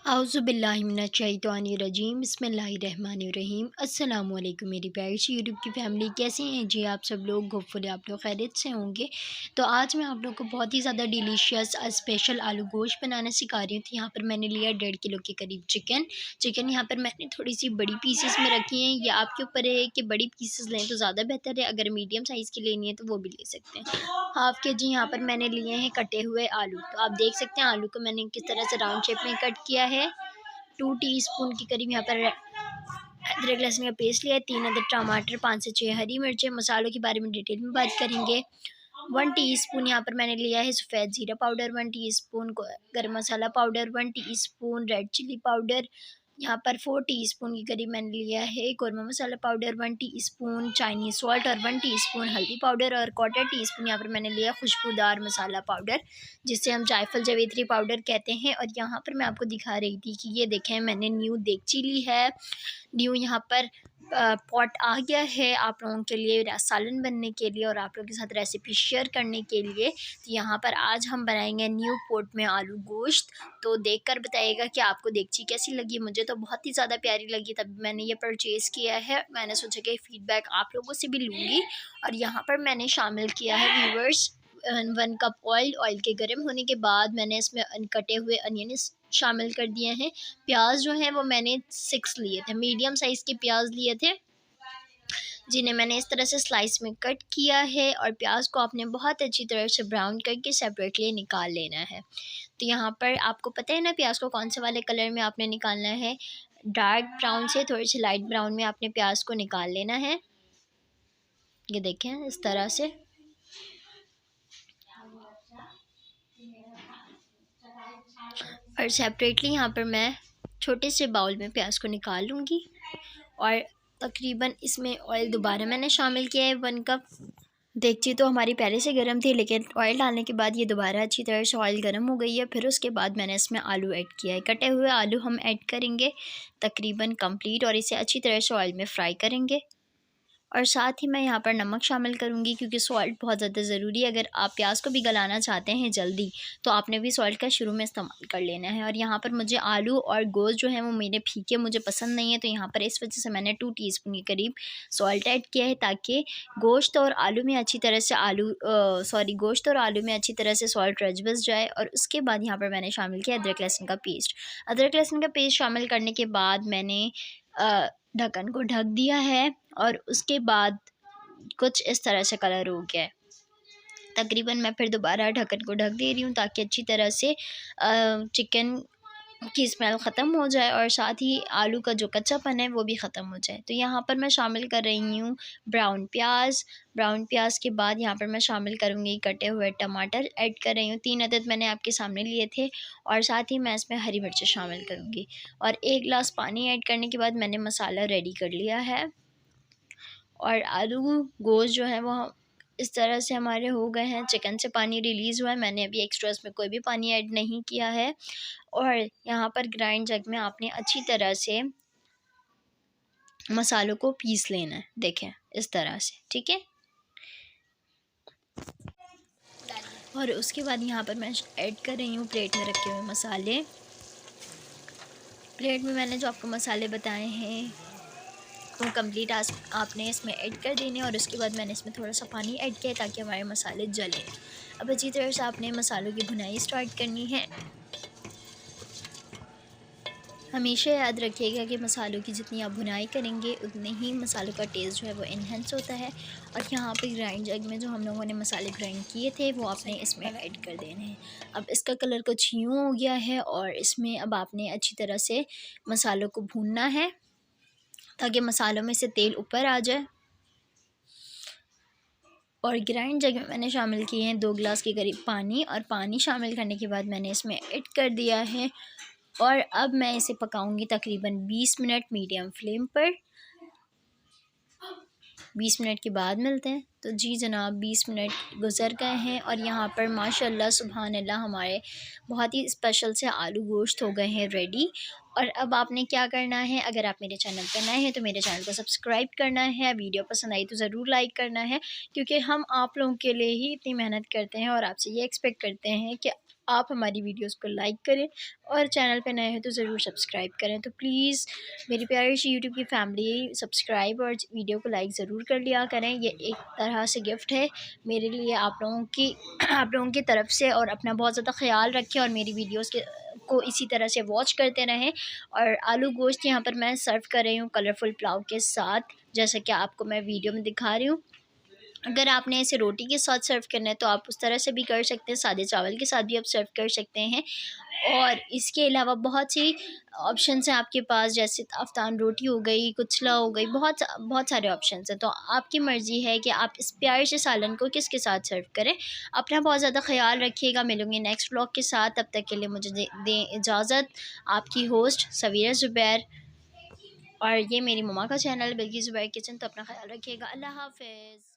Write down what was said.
आउज़ुबिल्लाहिमिनश्शैतानिर्रजीम बिस्मिल्लाहिर्रहमानिर्रहीम। अस्सलामु अलैकुम मेरी प्यारी सी यूट्यूब की फैमिली, कैसे हैं जी आप सब लोग। होपफुली आप लोग खैरियत से होंगे। तो आज मैं आप लोगों को बहुत ही ज़्यादा डिलीशियस स्पेशल आलू गोश्त बनाना सिखा रही हूँ। तो यहाँ पर मैंने लिया 1.5 किलो के करीब चिकन यहाँ पर मैंने थोड़ी सी बड़ी पीसेस में रखी हैं। ये आपके ऊपर है कि बड़ी पीसेस लें तो ज़्यादा बेहतर है, अगर मीडियम साइज़ की लेनी है तो वो भी ले सकते हैं। हाफ़ के जी यहाँ पर मैंने लिए हैं कटे हुए आलू। तो आप देख सकते हैं आलू को मैंने किस तरह से राउंड शेप में कट किया है। 2 टीस्पून के करीब यहाँ पर अदरक लहसुन का पेस्ट लिया है, 3 अदद टमाटर, 5 से 6 हरी मिर्चें। मसालों के बारे में डिटेल में बात करेंगे। 1 टीस्पून यहाँ पर मैंने लिया है सफ़ेद ज़ीरा powder, 1 teaspoon garam masala powder, 1 teaspoon red chilli powder. यहाँ पर 4 टीस्पून के करीब मैंने लिया है korma masala powder, 1 teaspoon Chinese salt और 1 टीस्पून हल्दी पाउडर और 1/4 टीस्पून यहाँ पर मैंने लिया खुशबूदार मसाला पाउडर, जिसे हम जायफल जावित्री पाउडर कहते हैं। और यहाँ पर मैं आपको दिखा रही थी कि ये देखें मैंने न्यू देगची ली है। न्यू यहाँ पर पॉट आ गया है आप लोगों के लिए सालन बनने के लिए और आप लोगों के साथ रेसिपी शेयर करने के लिए। तो यहाँ पर आज हम बनाएंगे न्यू पॉट में आलू गोश्त। तो देखकर बताइएगा कि आपको देगची कैसी लगी। मुझे तो बहुत ही ज़्यादा प्यारी लगी, तब मैंने ये परचेज़ किया है। मैंने सोचा कि फ़ीडबैक आप लोगों से भी लूँगी। और यहाँ पर मैंने शामिल किया है व्यूवर्स 1 कप ऑयल के गर्म होने के बाद मैंने इसमें कटे हुए अनियन शामिल कर दिए हैं। प्याज जो है वो मैंने 6 लिए थे, मीडियम साइज़ के प्याज लिए थे, जिन्हें मैंने इस तरह से स्लाइस में कट किया है। और प्याज को आपने बहुत अच्छी तरह से ब्राउन करके सेपरेटली निकाल लेना है। तो यहाँ पर आपको पता है ना प्याज को कौन से वाले कलर में आपने निकालना है। डार्क ब्राउन से थोड़ी सी लाइट ब्राउन में आपने प्याज को निकाल लेना है। ये देखें इस तरह से। और सेपरेटली यहाँ पर मैं छोटे से बाउल में प्याज को निकाल लूँगी। और तकरीबन इसमें ऑयल दोबारा मैंने शामिल किया है 1 कप। देगची तो हमारी पहले से गर्म थी, लेकिन ऑयल डालने के बाद ये दोबारा अच्छी तरह से ऑयल गर्म हो गई है। फिर उसके बाद मैंने इसमें आलू ऐड किया है। कटे हुए आलू हम ऐड करेंगे तकरीबन कंप्लीट, और इसे अच्छी तरह से ऑयल में फ्राई करेंगे। और साथ ही मैं यहाँ पर नमक शामिल करूँगी, क्योंकि सॉल्ट बहुत ज़्यादा ज़रूरी है। अगर आप प्याज को भी गलाना चाहते हैं जल्दी, तो आपने भी सॉल्ट का शुरू में इस्तेमाल कर लेना है। और यहाँ पर मुझे आलू और गोश्त जो है वो मेरे फीके मुझे पसंद नहीं है, तो यहाँ पर इस वजह से मैंने 2 टीस्पून के करीब सॉल्ट ऐड किया है, ताकि गोश्त और आलू में अच्छी तरह से सॉल्ट रच बस जाए। और उसके बाद यहाँ पर मैंने शामिल किया अदरक लहसुन का पेस्ट। अदरक लहसुन का पेस्ट शामिल करने के बाद मैंने ढक्कन को ढक दिया है। और उसके बाद कुछ इस तरह से कलर हो गया है। तकरीबन मैं फिर दोबारा ढक्कन को ढक दे रही हूँ, ताकि अच्छी तरह से चिकन की स्मेल ख़त्म हो जाए और साथ ही आलू का जो कच्चापन है वो भी ख़त्म हो जाए। तो यहाँ पर मैं शामिल कर रही हूँ ब्राउन प्याज के बाद यहाँ पर मैं शामिल करूँगी कटे हुए टमाटर ऐड कर रही हूँ। 3 अदद मैंने आपके सामने लिए थे। और साथ ही मैं इसमें हरी मिर्चें शामिल करूँगी। और 1 गिलास पानी ऐड करने के बाद मैंने मसाला रेडी कर लिया है। और आलू गोश्त जो है वो इस तरह से हमारे हो गए हैं। चिकन से पानी रिलीज़ हुआ है, मैंने अभी एक्स्ट्रा इसमें कोई भी पानी ऐड नहीं किया है। और यहाँ पर ग्राइंड जग में आपने अच्छी तरह से मसालों को पीस लेना है, देखें इस तरह से, ठीक है। और उसके बाद यहाँ पर मैं ऐड कर रही हूँ प्लेट में रखे हुए मसाले। प्लेट में मैंने जो आपको मसाले बताए हैं वो कंप्लीट आपने इसमें ऐड कर देने। और उसके बाद मैंने इसमें थोड़ा सा पानी ऐड किया ताकि हमारे मसाले जलें। अब अच्छी तरह से आपने मसालों की भुनाई स्टार्ट करनी है। हमेशा याद रखिएगा कि मसालों की जितनी आप भुनाई करेंगे उतने ही मसालों का टेस्ट जो है वो इन्हेंस होता है। और यहाँ पे ग्राइंड जग में जो हम लोगों ने मसाले ग्राइंड किए थे वो आपने इसमें ऐड कर देने हैं। अब इसका कलर कुछ यूँ हो गया है और इसमें अब आपने अच्छी तरह से मसालों को भूनना है, ताकि मसालों में से तेल ऊपर आ जाए। और ग्राइंड जग में मैंने शामिल किए हैं 2 गिलास के करीब पानी। और पानी शामिल करने के बाद मैंने इसमें ऐड कर दिया है। और अब मैं इसे पकाऊंगी तकरीबन 20 मिनट मीडियम फ्लेम पर। 20 मिनट के बाद मिलते हैं। तो जी जनाब 20 मिनट गुज़र गए हैं और यहाँ पर माशाल्लाह सुभान अल्लाह हमारे बहुत ही स्पेशल से आलू गोश्त हो गए हैं रेडी। और अब आपने क्या करना है, अगर आप मेरे चैनल पर नए हैं तो मेरे चैनल को सब्सक्राइब करना है। वीडियो पसंद आई तो ज़रूर लाइक करना है, क्योंकि हम आप लोगों के लिए ही इतनी मेहनत करते हैं और आपसे ये एक्सपेक्ट करते हैं कि आप हमारी वीडियोस को लाइक करें और चैनल पे नए हैं तो ज़रूर सब्सक्राइब करें। तो प्लीज़ मेरी प्यारी सी यूट्यूब की फैमिली सब्सक्राइब और वीडियो को लाइक ज़रूर कर लिया करें। ये एक तरह से गिफ्ट है मेरे लिए आप लोगों की आप लोगों की तरफ से। और अपना बहुत ज़्यादा ख़्याल रखें और मेरी वीडियोस के को इसी तरह से वॉच करते रहें। और आलू गोश्त यहाँ पर मैं सर्व कर रही हूँ कलरफुल पुलाव के साथ, जैसा कि आपको मैं वीडियो में दिखा रही हूँ। अगर आपने इसे रोटी के साथ सर्व करना है तो आप उस तरह से भी कर सकते हैं, सादे चावल के साथ भी आप सर्व कर सकते हैं। और इसके अलावा बहुत सी ऑप्शंस हैं आपके पास, जैसे अफ़गान रोटी हो गई, कुचला हो गई, बहुत सारे ऑप्शंस हैं। तो आपकी मर्ज़ी है कि आप इस प्यारे से सालन को किसके साथ सर्व करें। अपना बहुत ज़्यादा ख़्याल रखिएगा। मिलूँगी नेक्स्ट व्लॉग के साथ, तब तक के लिए मुझे दें इजाज़त। आपकी होस्ट सवीरा ज़ुबैर, और ये मेरी मम्मा का चैनल बिल्की ज़ुबैर किचन। तो अपना ख़्याल रखिएगा। अल्लाह हाफ़िज़।